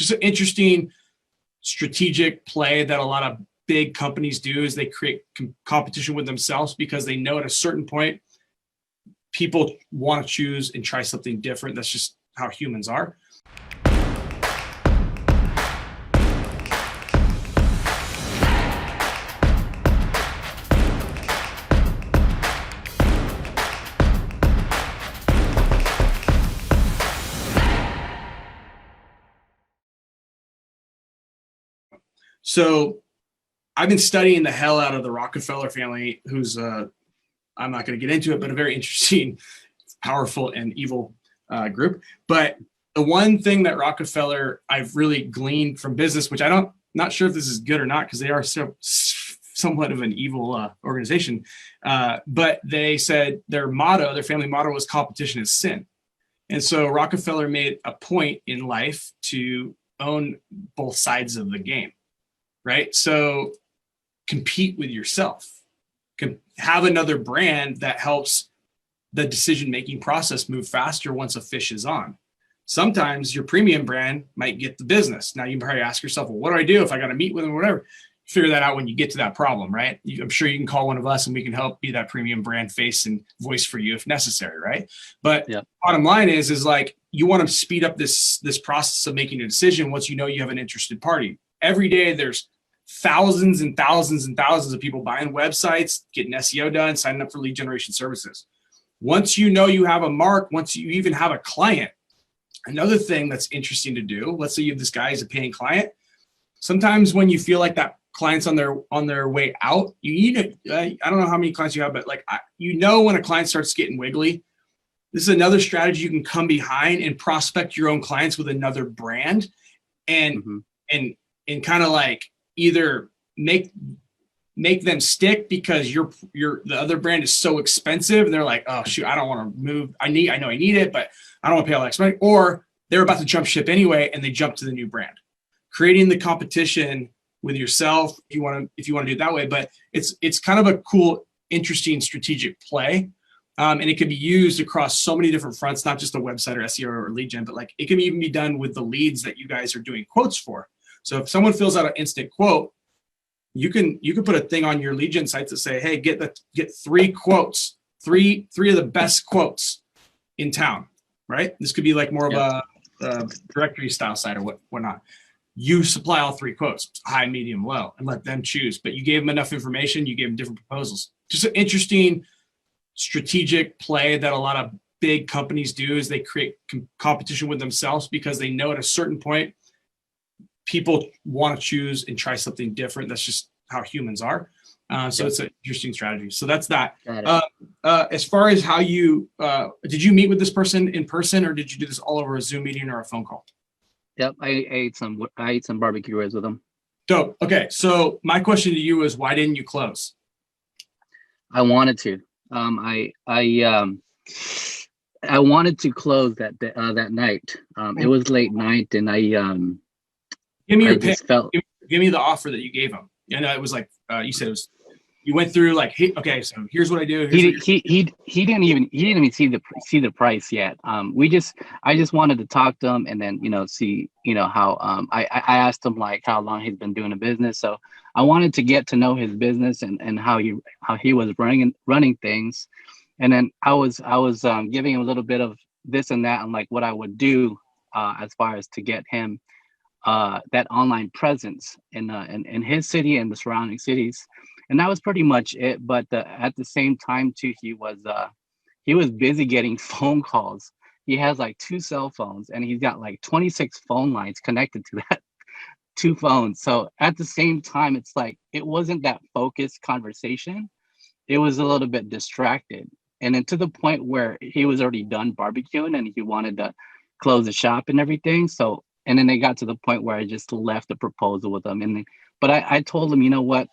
Just an interesting strategic play that a lot of big companies do is they create competition with themselves because they know at a certain point, people want to choose and try something different. That's just how humans are. So I've been studying the hell out of the Rockefeller family, who's I'm not going to get into it, but a very interesting, powerful, and evil group. But the one thing that Rockefeller I've really gleaned from business, which not sure if this is good or not, because they are somewhat of an evil organization. But they said their family motto was competition is sin. And so Rockefeller made a point in life to own both sides of the game, right? So compete with yourself, have another brand that helps the decision-making process move faster once a fish is on. Sometimes your premium brand might get the business. Now you probably ask yourself, well, what do I do if I got to meet with them or whatever? Figure that out when you get to that problem, right? I'm sure you can call one of us and we can help be that premium brand face and voice for you if necessary, right? But bottom line is like, you want to speed up this process of making a decision once you know you have an interested party. Every day there's thousands and thousands and thousands of people buying websites, getting SEO done, signing up for lead generation services. Once you know you have a mark, once you even have a client, another thing that's interesting to do, let's say you have this guy as a paying client. Sometimes when you feel like that client's on their way out, you need I don't know how many clients you have, but like, when a client starts getting wiggly, this is another strategy you can come behind and prospect your own clients with another brand and kind of like either make them stick because the other brand is so expensive and they're like, oh shoot, I don't want to move. I know I need it, but I don't want to pay all that extra money. Or they're about to jump ship anyway and they jump to the new brand. Creating the competition with yourself if you want to do it that way. But it's kind of a cool, interesting strategic play. And it can be used across so many different fronts, not just a website or SEO or lead gen, but like it can even be done with the leads that you guys are doing quotes for. So if someone fills out an instant quote, you can put a thing on your lead gen site to say, hey, get 3 quotes, three of the best quotes in town, right? This could be like more of a directory style site or whatnot. You supply all 3 quotes, high, medium, low, and let them choose. But you gave them enough information, you gave them different proposals. Just an interesting strategic play that a lot of big companies do is they create competition with themselves because they know at a certain point, people want to choose and try something different. That's just how humans are. So it's an interesting strategy. So that's that. As far as how you, did you meet with this person in person or did you do this all over a Zoom meeting or a phone call? Yep, I ate some barbecue ribs with them. Dope. Okay, so my question to you is, why didn't you close? I wanted to. I wanted to close that night. It was late night, and give me the offer that you gave him. I know it was like you said it was. You went through like, hey, okay, so here's what I do. He didn't even see the price yet. I just wanted to talk to him and then see how I asked him like how long he's been doing the business. So I wanted to get to know his business and how he was running things. And then I was giving him a little bit of this and that and like what I would do as far as to get him that online presence in his city and the surrounding cities. And that was pretty much it. But at the same time, too, he was busy getting phone calls. He has like 2 cell phones, and he's got like 26 phone lines connected to that 2 phones. So at the same time, it's like it wasn't that focused conversation. It was a little bit distracted, and then to the point where he was already done barbecuing and he wanted to close the shop and everything. So and then they got to the point where I just left the proposal with him. But I told him, you know what?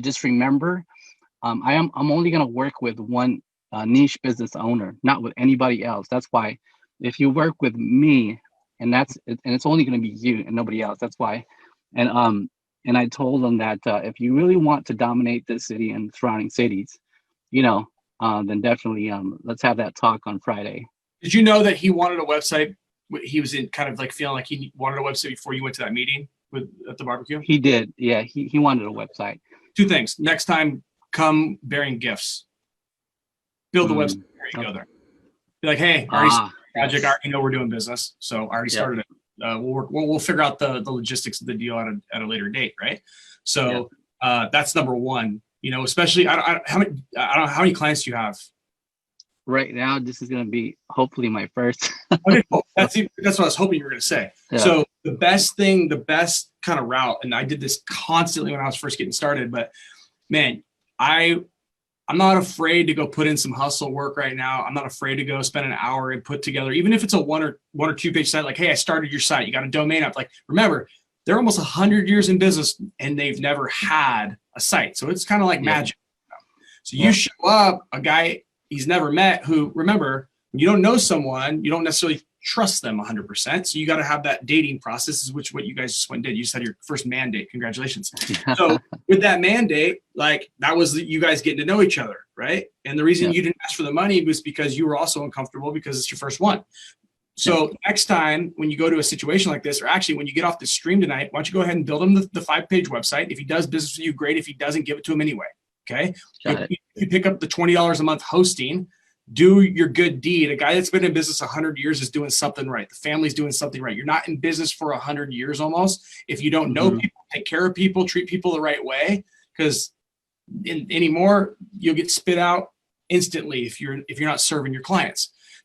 Just remember, I'm only going to work with one niche business owner, not with anybody else. That's why if you work with me, and it's only going to be you and nobody else. That's why. And I told him that if you really want to dominate this city and surrounding cities, then definitely let's have that talk on Friday. Did you know that he wanted a website he was in kind of like feeling like he wanted a website before you went to that meeting at the barbecue? He did. Yeah, he wanted a website. Two things. Next time, come bearing gifts. Build the website. There you go there. Be like, hey, I already started the project. I already know we're doing business, so I already started it. We'll figure out the logistics of the deal at a later date, right? So that's number one. You know, especially I don't know how many clients do you have? Right now, this is going to be hopefully my first. Okay, cool. That's what I was hoping you were going to say. Yeah. So the best kind of route, and I did this constantly when I was first getting started, but man, I'm not afraid to go put in some hustle work right now. I'm not afraid to go spend an hour and put together, even if it's a one or two page site, like, hey, I started your site. You got a domain up. Like, remember, they're almost 100 years in business and they've never had a site. So it's kind of like magic. So you show up, a guy he's never met who, remember, you don't know someone, you don't necessarily trust them 100%. So you got to have that dating process, which what you guys just went and did. You just had your first mandate. Congratulations. So with that mandate, like that was you guys getting to know each other, right? And the reason you didn't ask for the money was because you were also uncomfortable because it's your first one. So next time when you go to a situation like this, or actually when you get off the stream tonight, why don't you go ahead and build him the 5-page website. If he does business with you, great. If he doesn't, give it to him anyway. Okay. You pick up the $20 a month hosting, do your good deed. A guy that's been in business 100 years is doing something right. The family's doing something right. You're not in business for 100 years almost. If you don't know people, take care of people, treat people the right way, because anymore you'll get spit out instantly if you're not serving your clients.